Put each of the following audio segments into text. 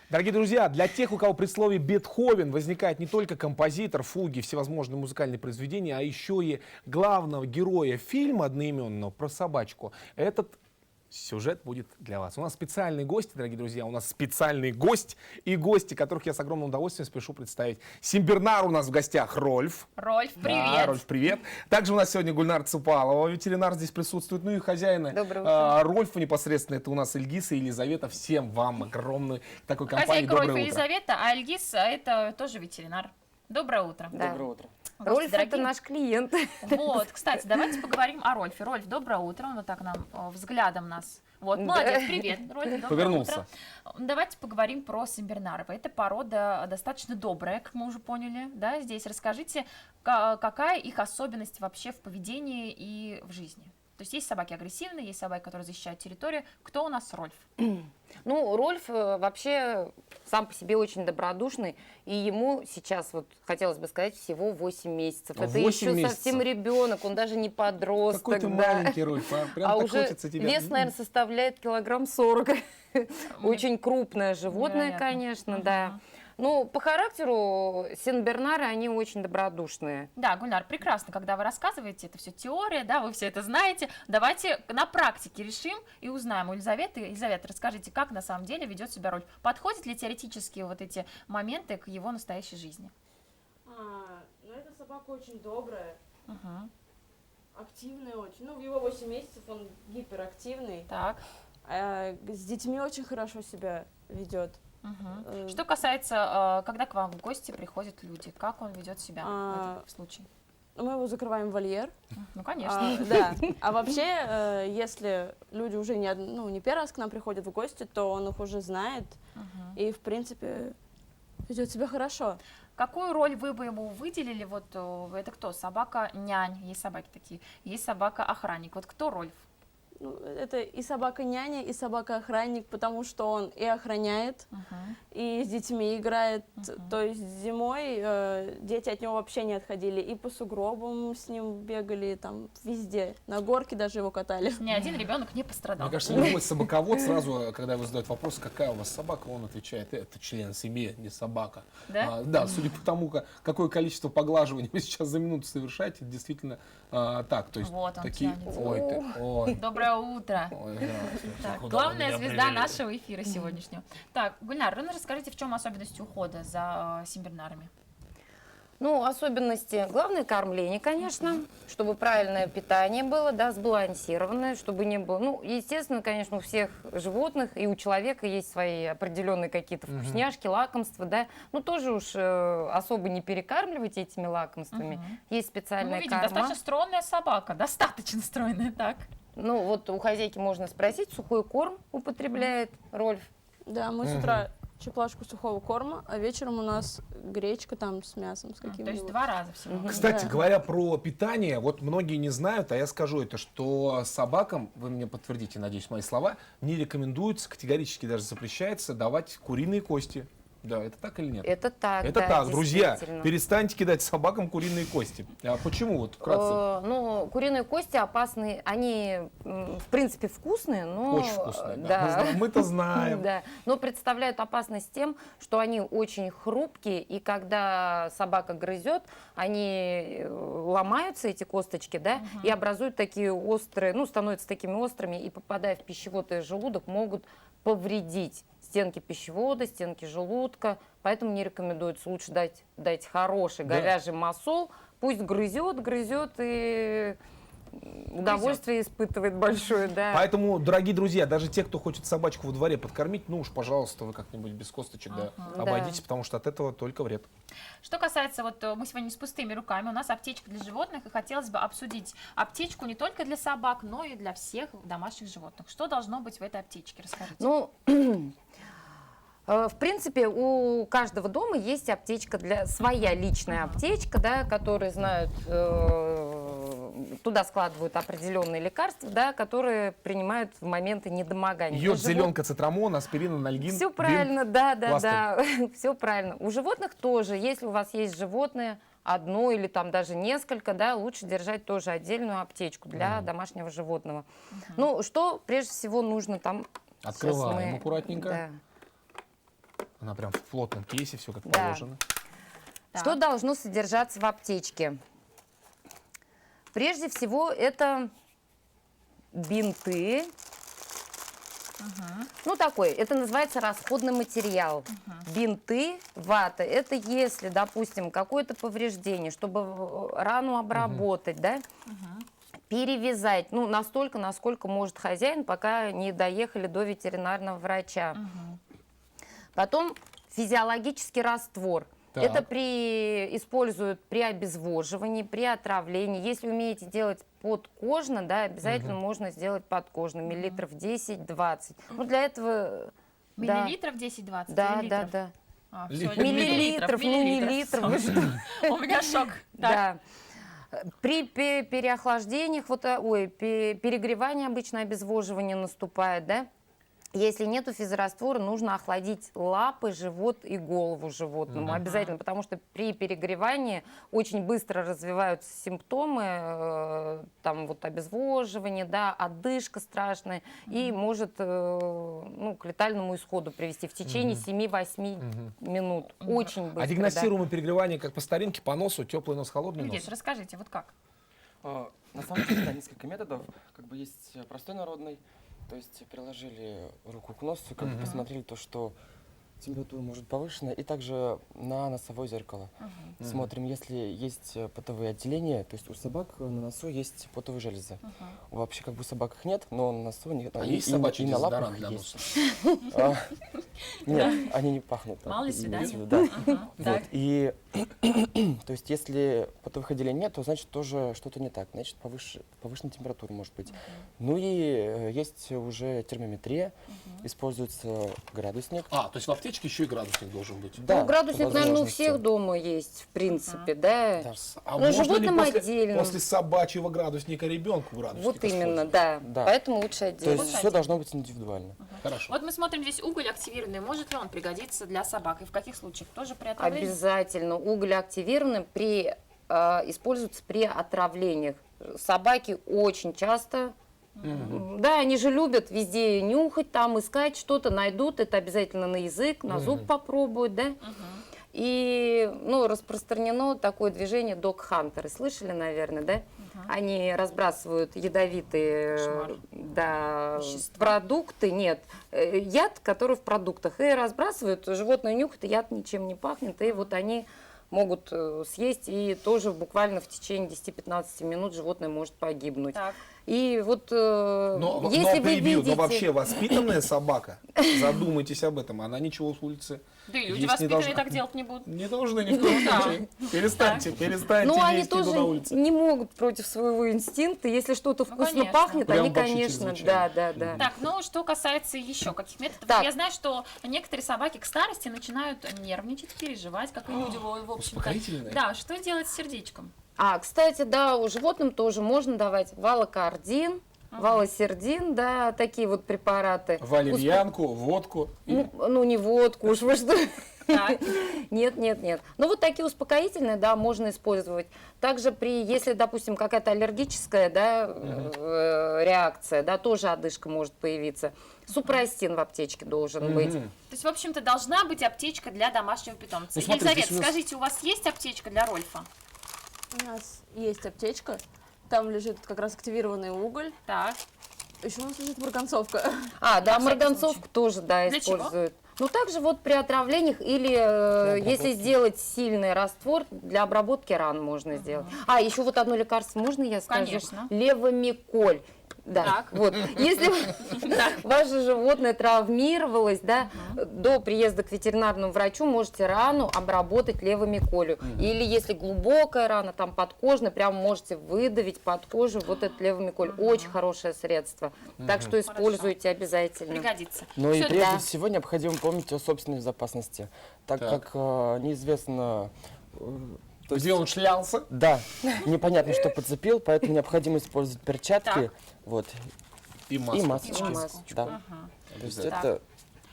Дорогие друзья, для тех, у кого при слове Бетховен возникает не только композитор, фуги, всевозможные музыкальные произведения, а еще и главного героя фильма одноименного про собачку, этот сюжет будет для вас. У нас специальные гости, дорогие друзья, у нас специальный гость и гости, которых я с огромным удовольствием спешу представить. Симбернар у нас в гостях Рольф. Рольф, привет. Да, Рольф, привет. Также у нас сегодня Гульнар Цупалова, ветеринар здесь присутствует, ну и хозяина Рольфа непосредственно, это у нас Ильгиз и Елизавета. Всем вам огромной такой компании. Хозяйка Рольфа Елизавета, а Ильгиз это тоже ветеринар. Доброе утро. Да. Доброе утро. Рольф — это наш клиент. Вот, кстати, давайте поговорим о Рольфе. Рольф, доброе утро. Он вот так нам взглядом нас. Вот, молодец, привет, Рольф, доброе Повернулся. утро. Давайте поговорим про Симбернарова. Это порода достаточно добрая, как мы уже поняли, да, здесь. Расскажите, какая их особенность вообще в поведении и в жизни? То есть собаки агрессивные, есть собаки, которые защищают территорию. Кто у нас Рольф? Ну, Рольф вообще сам по себе очень добродушный, и ему сейчас, вот хотелось бы сказать, всего 8 месяцев. Это 8 еще месяцев. совсем ребенок, он даже не подросток. Какой ты да. маленький, Рольф, прям А так уже хочется тебя. вес, наверное, составляет килограмм 40. Очень крупное животное, Невероятно. конечно, да. Ну, по характеру Сенбернары, они очень добродушные. Да, Гульнар, прекрасно, когда вы рассказываете, это все теория, да, вы все это знаете. Давайте на практике решим и узнаем у Елизаветы. Елизавета, расскажите, как на самом деле ведет себя Рольф? Подходят ли теоретически вот эти моменты к его настоящей жизни? Ну, эта собака очень добрая, Угу. активная очень. Ну, в его 8 месяцев он гиперактивный. Так. С детьми очень хорошо себя ведет. Угу. Что касается, когда к вам в гости приходят люди, как он ведет себя в этом случае? Мы его закрываем в вольер. Ну, конечно. Да. А вообще, если люди уже не первый раз к нам приходят в гости, то он их уже знает и, в принципе, ведет себя хорошо. Какую роль вы бы ему выделили? Вот это кто? Собака-нянь, есть собаки такие, есть собака-охранник. Вот кто Рольф? Ну, это и собака-няня, и собака-охранник, потому что он и охраняет, и с детьми играет. То есть зимой дети от него вообще не отходили. И по сугробам с ним бегали, там везде. На горке даже его катали. Ни один ребенок не пострадал. Мне кажется, любой собаковод сразу, когда его задают вопрос, какая у вас собака, он отвечает, это член семьи, не собака. Да? Да, судя по тому, какое количество поглаживаний вы сейчас за минуту совершаете, это действительно так. То есть Вот он такие, тянется. ой, ты, ой. Доброе утро. Ой, здравствуйте. Так, Куда главная вы меня звезда привели? нашего эфира сегодняшнего. Так, Гульнар, ну расскажите, в чем особенность ухода за Симбернарами? Ну, особенности, главное кормление, конечно, чтобы правильное питание было, да, сбалансированное, чтобы не было, ну, естественно, конечно, у всех животных и у человека есть свои определенные какие-то вкусняшки, лакомства, да, ну, тоже уж особо не перекармливайте этими лакомствами, есть Ну, мы специальная видим, корма. достаточно стройная собака, достаточно стройная, так. Ну, вот у хозяйки можно спросить, сухой корм употребляет Рольф. Да, мы с утра чеплашку сухого корма, а вечером у нас гречка там с мясом, с То есть каким-нибудь. 2 раза всего. Кстати, Да. говоря про питание, вот многие не знают, а я скажу это, что собакам, вы мне подтвердите, надеюсь, мои слова, не рекомендуется, категорически даже запрещается давать куриные кости. Да, это так или нет? Это так, Это да, так, друзья, действительно. перестаньте кидать собакам куриные кости. А почему? Вот вкратце. Ну, куриные кости опасны, они, в принципе, вкусные, но... Очень вкусные, да. Да. Мы-то знаем. Да, но представляют опасность тем, что они очень хрупкие, и когда собака грызет, они ломаются, эти косточки, да, и образуют такие острые, ну, становятся такими острыми, и, попадая в пищевод и желудок, могут повредить стенки пищевода, стенки желудка, поэтому не рекомендуется. Лучше дать хороший Да. говяжий масол, пусть грызет и удовольствие испытывает большое, да. Поэтому, дорогие друзья, даже те, кто хочет собачку во дворе подкормить, ну уж, пожалуйста, вы как-нибудь без косточек обойдитесь, Да. потому что от этого только вред. Что касается, вот мы сегодня не с пустыми руками, у нас аптечка для животных, и хотелось бы обсудить аптечку не только для собак, но и для всех домашних животных. Что должно быть в этой аптечке? Расскажите. Ну, в принципе, у каждого дома есть аптечка, своя личная аптечка, да, которые знают, туда складывают определенные лекарства, да, которые принимают в моменты недомогания. Йод, зеленка, цитрамон, аспирин, анальгин. Все бинт. правильно, да, пластырь. все правильно. У животных тоже, если у вас есть животное, одно или там даже несколько, да, лучше держать тоже отдельную аптечку для домашнего животного. Ну, что прежде всего нужно там... Открываем Сейчас мы- аккуратненько. Да. Она прям в плотном кейсе, все как Да. положено. Так. Что должно содержаться в аптечке? Прежде всего, это бинты. Ну, такой, это называется расходный материал. Бинты, вата, это если, допустим, какое-то повреждение, чтобы рану обработать, да, перевязать, ну, настолько, насколько может хозяин, пока не доехали до ветеринарного врача. Потом физиологический раствор. Так. Это используют при обезвоживании, при отравлении. Если умеете делать подкожно, да, обязательно можно сделать подкожно, миллилитров 10-20. Ну, для этого... да. Миллилитров 10-20? Да, или да, литров? да. А, всё, Миллилитров, ну, не литров. Вы что? У меня шок. Так. Да. При переохлаждениях, перегревании обычно обезвоживание наступает, да? Если нету физраствора, нужно охладить лапы, живот и голову животному. Обязательно, потому что при перегревании очень быстро развиваются симптомы, там вот обезвоживание, да, одышка страшная, и может ну, к летальному исходу привести в течение 7-8 минут. Очень быстро. А диагностируемое перегревание как по старинке, по носу, теплый нос, холодный Юрий, нос? расскажите, вот как? На самом деле, да, несколько методов. Как бы есть простой народный, то есть приложили руку к носу, как бы посмотрели то, что температура может повышена, и также на носовое зеркало. Смотрим, если есть потовые отделения, то есть у собак на носу есть потовые железы. Вообще как бы у собак их нет, но на носу нет. А есть собачий и на дезодорант лапах для есть. носа? Нет, они не пахнут. Мало ли свиданий. Да. Ага, Вот. так. И то есть, если потовых отделений нет, то значит тоже что-то не так. Значит, повышенная температура может быть. Ну и есть уже термометрия, используется градусник. А, то есть в аптечке еще и градусник должен быть. Ну, градусник, по наверное, у возможности. всех дома есть, в принципе, да. Да. А Ну, можно ли животным после, отдельно. после собачьего градусника ребенку градусник Вот именно, использовать? да. Да. Поэтому лучше То отдельно. есть все должно быть индивидуально. Хорошо. Вот мы смотрим здесь уголь активированный. Может ли он пригодиться для собак? И в каких случаях? Тоже при отравлении? Обязательно. Уголь активированный используется при отравлениях. Собаки очень часто, да, они же любят везде нюхать, там искать что-то, найдут, это обязательно на язык, на зуб попробуют, да. И, ну, распространено такое движение дог-хантеры. Слышали, наверное, да? Они разбрасывают ядовитые Кошмар. да, Вещества. продукты, нет, яд, который в продуктах, и разбрасывают, животное нюхает, и яд ничем не пахнет, и вот они могут съесть, и тоже буквально в течение 10-15 минут животное может погибнуть. Так. И вот Но если вы прибью, видите... но вообще воспитанная собака, задумайтесь об этом, она ничего с улицы Да и люди есть не воспитанные должна. так делать не будут. Не должны ни в коем Да. случае. Перестаньте, перестаньте Ну, они есть еду тоже на улице. не могут против своего инстинкта. Если что-то Ну, вкусно конечно. пахнет, Прям они, вообще конечно, чрезвычайно. да. Так, ну что касается еще каких методов. Так. Я знаю, что некоторые собаки к старости начинают нервничать, переживать, как и люди, в общем-то. Успокоительное? Да, что делать с сердечком? А, кстати, да, у животным тоже можно давать валокардин, валосердин, да, такие вот препараты. Валерьянку, водку. Ну, не водку, уж вы что. Так. Нет. Ну, вот такие успокоительные, да, можно использовать. Также если, допустим, какая-то аллергическая, да, реакция, да, тоже одышка может появиться. Супрастин в аптечке должен быть. То есть, в общем-то, должна быть аптечка для домашнего питомца. Ну, смотри, Елизавета, здесь у нас- скажите, у вас есть аптечка для Рольфа? У нас есть аптечка, там лежит как раз активированный уголь. Так. Еще у нас лежит марганцовка. А, да, На всякий марганцовку тоже, да, Для чего? используют. Ну, также вот при отравлениях или если сделать сильный раствор, для обработки ран можно сделать. А, еще вот одно лекарство можно я скажу? Конечно. Левомиколь. Да, Так. вот. Если ваше животное травмировалось, да, до приезда к ветеринарному врачу можете рану обработать левомиколью. Или если глубокая рана, там подкожная, прям можете выдавить под кожу вот этот левомиколь. Очень хорошее средство. Так что используйте обязательно. Пригодится. Но и Всё, прежде да. всего необходимо помнить о собственной безопасности, так Так. как неизвестно, то есть, Где он шлялся? да, непонятно, что подцепил, поэтому необходимо использовать перчатки, Так. вот, И и маску. масочки. И масочку. Да. Ага. То есть Обязательно. это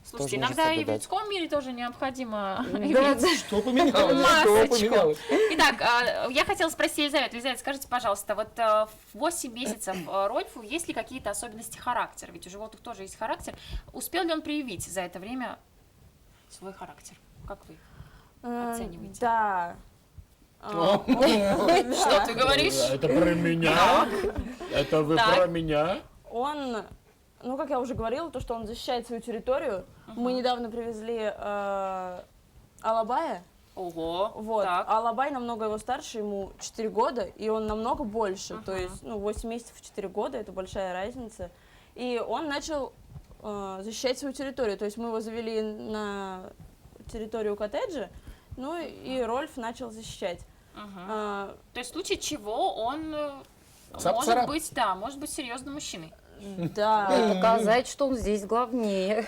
Слушайте, тоже нужно иногда и в соблюдать. людском мире тоже необходимо Да, иметь. да. Что поменялось? Что Масочку. поменялось? Итак, я хотела спросить Елизавету. Елизавета, скажите, пожалуйста, вот в 8 месяцев Рольфу есть ли какие-то особенности характера? Ведь у животных тоже есть характер. Успел ли он проявить за это время свой характер? Как вы? Э, Оцениваете. Да. Что ты говоришь? Это про меня? Это вы Так. про меня? Он, ну, как я уже говорила, то, что он защищает свою территорию. Мы недавно привезли Алабая. Ого, Вот. так. А Алабай намного его старше, ему 4 года, и он намного больше. То есть, ну, 8 месяцев, 4 года, это большая разница. И он начал защищать свою территорию. То есть мы его завели на территорию коттеджа, ну и Рольф начал защищать. То есть в случае чего он Цап-царап. может быть серьезным мужчиной. Да. Показать, что он здесь главнее.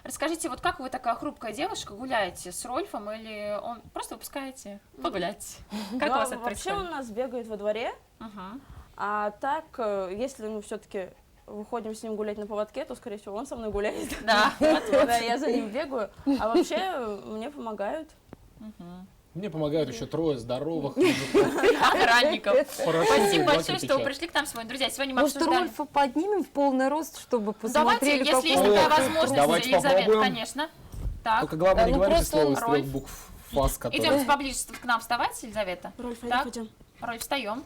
Расскажите, вот как вы, такая хрупкая девушка, гуляете с Рольфом или он просто выпускаете погулять? Как у Да, вас это вообще происходит? он у нас бегает во дворе, Мгм. а так, если мы все-таки выходим с ним гулять на поводке, то, скорее всего, он со мной гуляет. Да, Да, я за ним бегаю. А вообще мне помогают. Мне помогают еще трое здоровых охранников. парашютов, Спасибо два большое, что кирпича. вы пришли к нам сегодня. Друзья, сегодня мы Может, обсуждали... Рольфа поднимем в полный рост, чтобы Давайте, посмотрели, если есть какой такая он. возможность, Давайте Елизавета, попробуем. конечно. Так, Только главное, Да, не ну говорите просто слово он из Рольф. 3 букв ФАС, которые... идемте поближе к нам вставать, Елизавета. Рольф, Так. пойдем. Роль, встаем.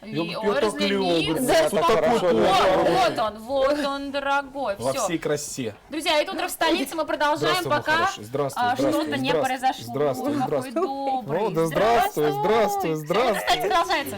Пётр Ой, разленился. Клёбр, да, так хорошо. Вот он, дорогой. Во Все. всей красе. Друзья, это утро в столице. Мы продолжаем, Здравствуй, мой пока хороший. Здравствуй, здравствуй, что-то не здравствуй. произошло. Здравствуй, Ой, какой здравствуй. добрый. О, да здравствуй, здравствуй, Всё, здравствуй. это, кстати, продолжается.